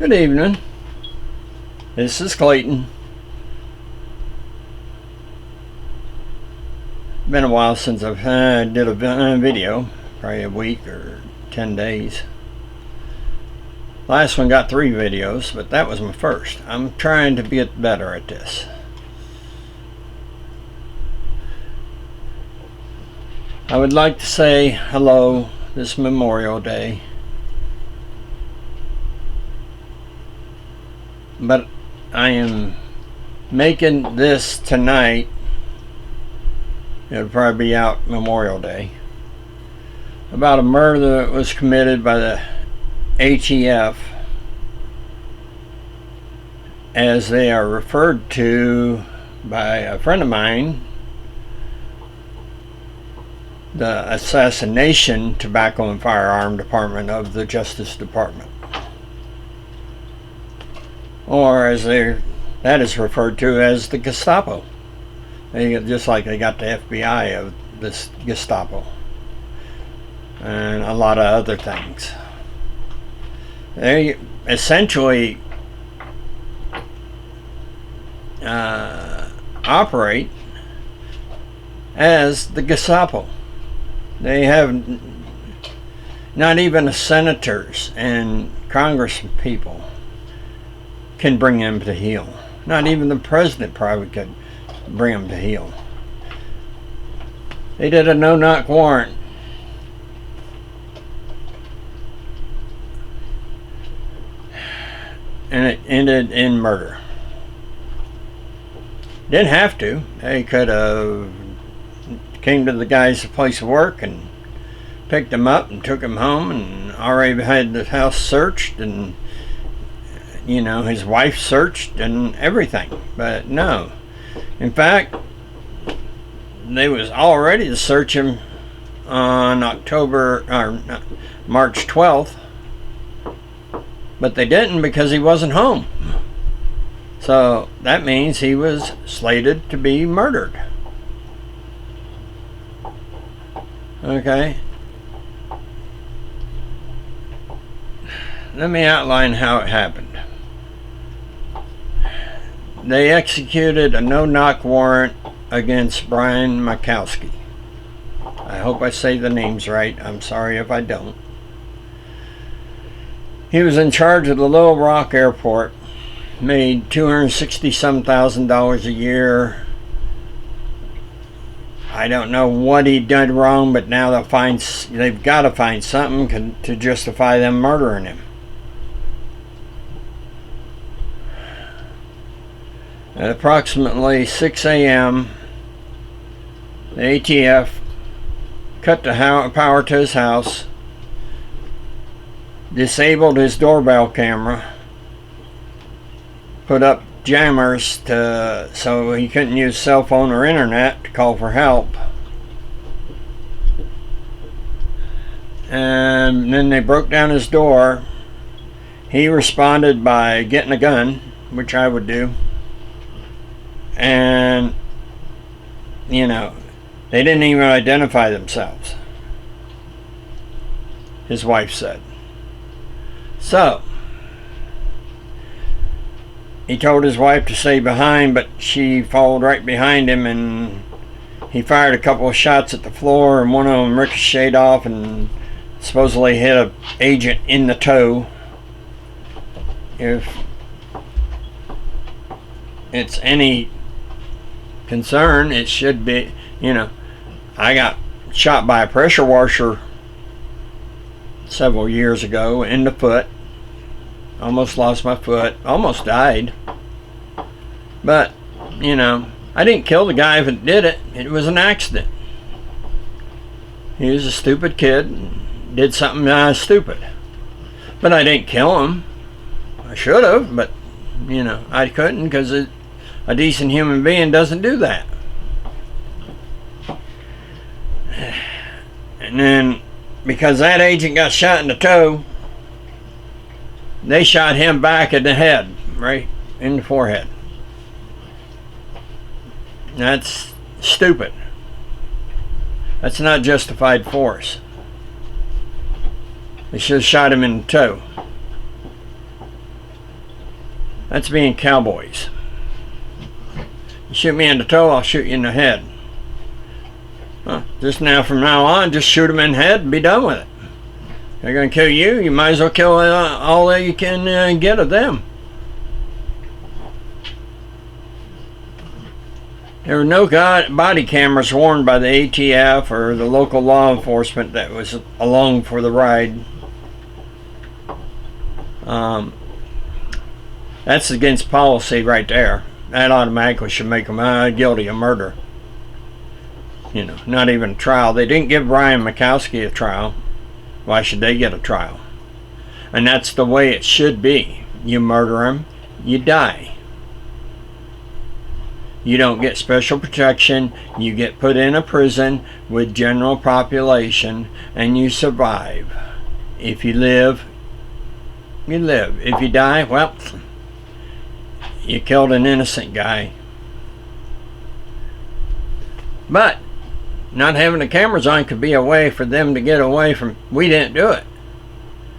Good evening. This is Clayton. Been a while since I've did a video, probably a week or 10 days. Last one got 3 videos, but that was my first. I'm trying to get better at this. I would like to say hello this Memorial Day, but I am making this tonight. It'll probably be out Memorial Day, about a murder that was committed by the ATF, as they are referred to by a friend of mine, the Assassination Tobacco and Firearm Department of the Justice Department, or as that is referred to as the Gestapo. Just like they got the FBI of this Gestapo and a lot of other things. They essentially operate as the Gestapo. They have not even the senators and congressmen people can bring them to heel. Not even the president probably could bring them to heel. They did a no-knock warrant and it ended in murder. Didn't have to. They could have came to the guy's place of work and picked him up and took him home and already had the house searched and, you know, his wife searched and everything. But no. In fact, they was all ready to search him on March 12th, but they didn't because he wasn't home. So that means he was slated to be murdered. Okay. Let me outline how it happened. They executed a no-knock warrant against Brian Makowski. I hope I say the names right. I'm sorry if I don't. He was in charge of the Little Rock Airport, made $260,000 a year. I don't know what he did wrong, but now they've got to find something to justify them murdering him. At approximately 6 a.m., the ATF cut the power to his house, disabled his doorbell camera, put up jammers so he couldn't use cell phone or internet to call for help. And then they broke down his door. He responded by getting a gun, which I would do. And, you know, they didn't even identify themselves, his wife said. So he told his wife to stay behind, but she followed right behind him, and he fired a couple of shots at the floor, and one of them ricocheted off and supposedly hit an agent in the toe. If it's any concern, it should be, you know, I got shot by a pressure washer several years ago in the foot. Almost lost my foot, almost died. But, you know, I didn't kill the guy that did it. It was an accident. He was a stupid kid and did something stupid. But I didn't kill him. I should have, but, you know, I couldn't because a decent human being doesn't do that. And then, because that agent got shot in the toe, they shot him back in the head, right in the forehead. That's stupid. That's not justified force. They should have shot him in the toe. That's being cowboys. You shoot me in the toe, I'll shoot you in the head. Just now, from now on, just shoot them in the head and be done with it. They're going to kill you, you might as well kill all that you can get of them. There were no body cameras worn by the ATF or the local law enforcement that was along for the ride. That's against policy right there. That automatically should make them guilty of murder. You know, not even a trial. They didn't give Brian Mikowski a trial. Why should they get a trial? And that's the way it should be. You murder him, you die. You don't get special protection. You get put in a prison with general population, and you survive. If you live, you live. If you die, well, you killed an innocent guy. But not having the cameras on could be a way for them to get away from, we didn't do it.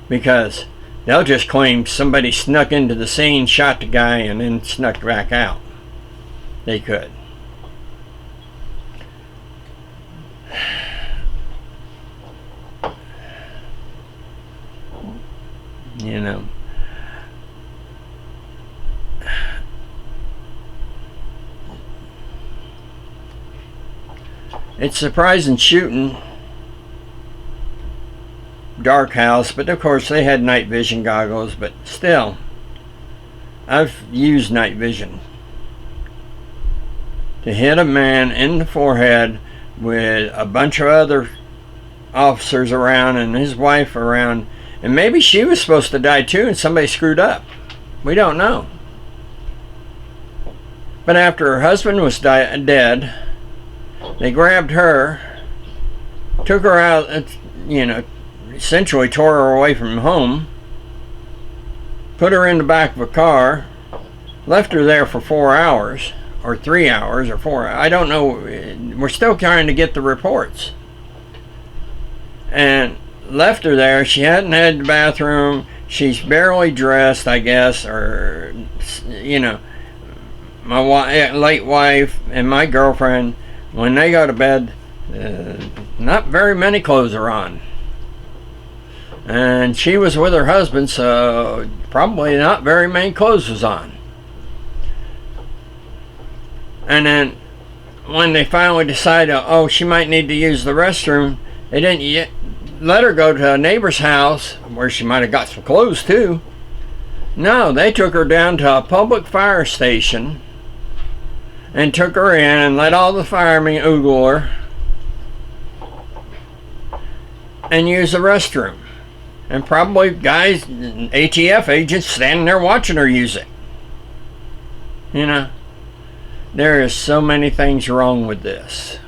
Because they'll just claim somebody snuck into the scene, shot the guy, and then snuck back out. They could. You know. It's surprising shooting dark house, but of course they had night vision goggles, but still, I've used night vision to hit a man in the forehead with a bunch of other officers around and his wife around, and maybe she was supposed to die too and somebody screwed up. We don't know. But after her husband was dead, they grabbed her, took her out, you know, essentially tore her away from home, put her in the back of a car, left her there for 4 hours, or 3 hours, or 4, I don't know. We're still trying to get the reports. And left her there. She hadn't had the bathroom. She's barely dressed, I guess, or, you know, my late wife and my girlfriend, when they go to bed, not very many clothes are on. And she was with her husband, so probably not very many clothes was on. And then when they finally decided, oh, she might need to use the restroom, they didn't yet let her go to a neighbor's house where she might have got some clothes too. No, they took her down to a public fire station and took her in and let all the firemen oogle her and use the restroom. And probably guys, ATF agents standing there watching her use it. You know, there is so many things wrong with this.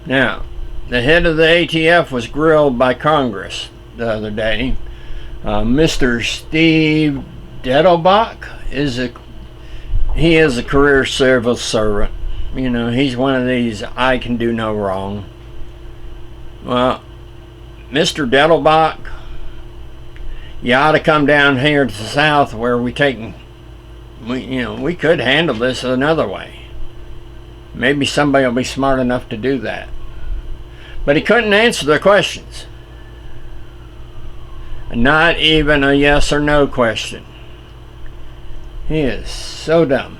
Now, the head of the ATF was grilled by Congress the other day. Mr. Steve Dettelbach is a career civil servant. You know, he's one of these I can do no wrong. Well, Mr. Dettelbach, you ought to come down here to the south where we could handle this another way. Maybe somebody will be smart enough to do that. But he couldn't answer the questions. Not even a yes or no question. He is so dumb.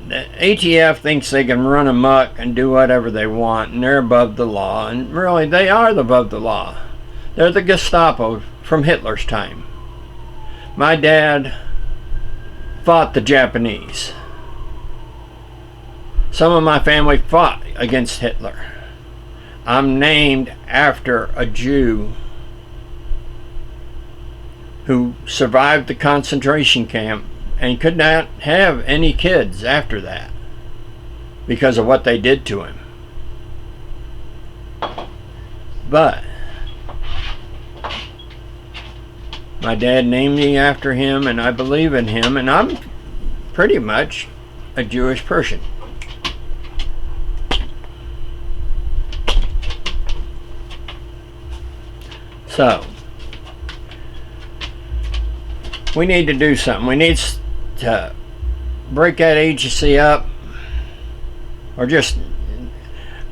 The ATF thinks they can run amok and do whatever they want, and they're above the law. And really, they are above the law. They're the Gestapo from Hitler's time. My dad fought the Japanese. Some of my family fought against Hitler. I'm named after a Jew who survived the concentration camp and could not have any kids after that because of what they did to him. But my dad named me after him, and I believe in him, and I'm pretty much a Jewish person. So we need to do something. We need to break that agency up, or just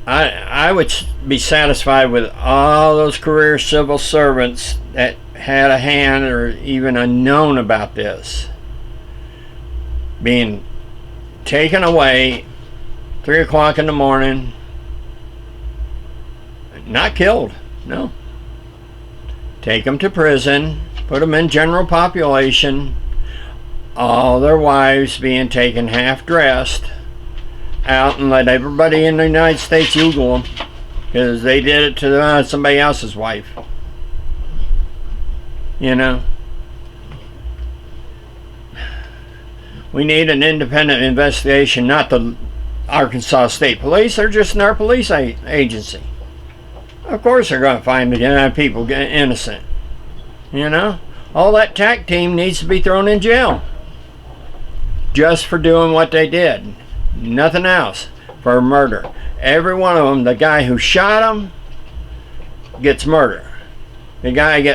I would be satisfied with all those career civil servants that had a hand or even unknown about this being taken away 3 o'clock in the morning, not killed, no. Take them to prison, put them in general population, all their wives being taken half dressed out, and let everybody in the United States Google them because they did it to somebody else's wife. You know, we need an independent investigation, not the Arkansas State Police. They're just our police agency. Of course they're going to find people innocent. You know, all that TAC team needs to be thrown in jail just for doing what they did. Nothing else. For murder. Every one of them, the guy who shot them gets murder. The guy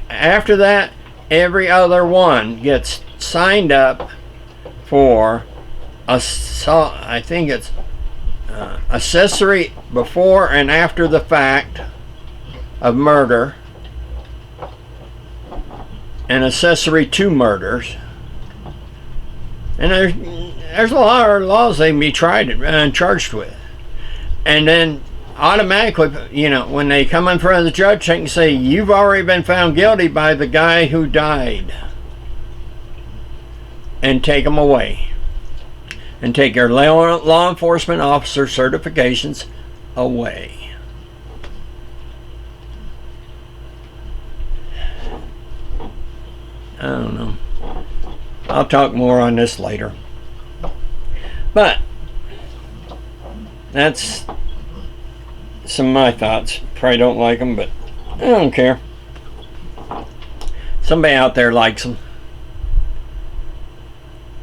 after that, every other one gets signed up for assault. I think it's accessory before and after the fact of murder, and accessory to murders. And there's a lot of laws they can be tried and charged with. And then automatically, you know, when they come in front of the judge, they can say, you've already been found guilty by the guy who died. And take them away. And take your law enforcement officer certifications away. I don't know. I'll talk more on this later. But that's some of my thoughts. Probably don't like them, but I don't care. Somebody out there likes them.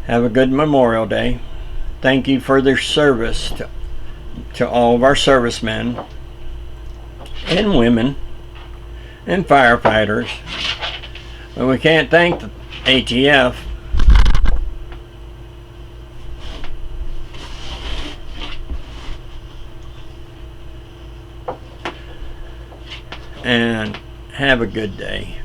Have a good Memorial Day. Thank you for their service to all of our servicemen and women and firefighters. But we can't thank the ATF. And have a good day.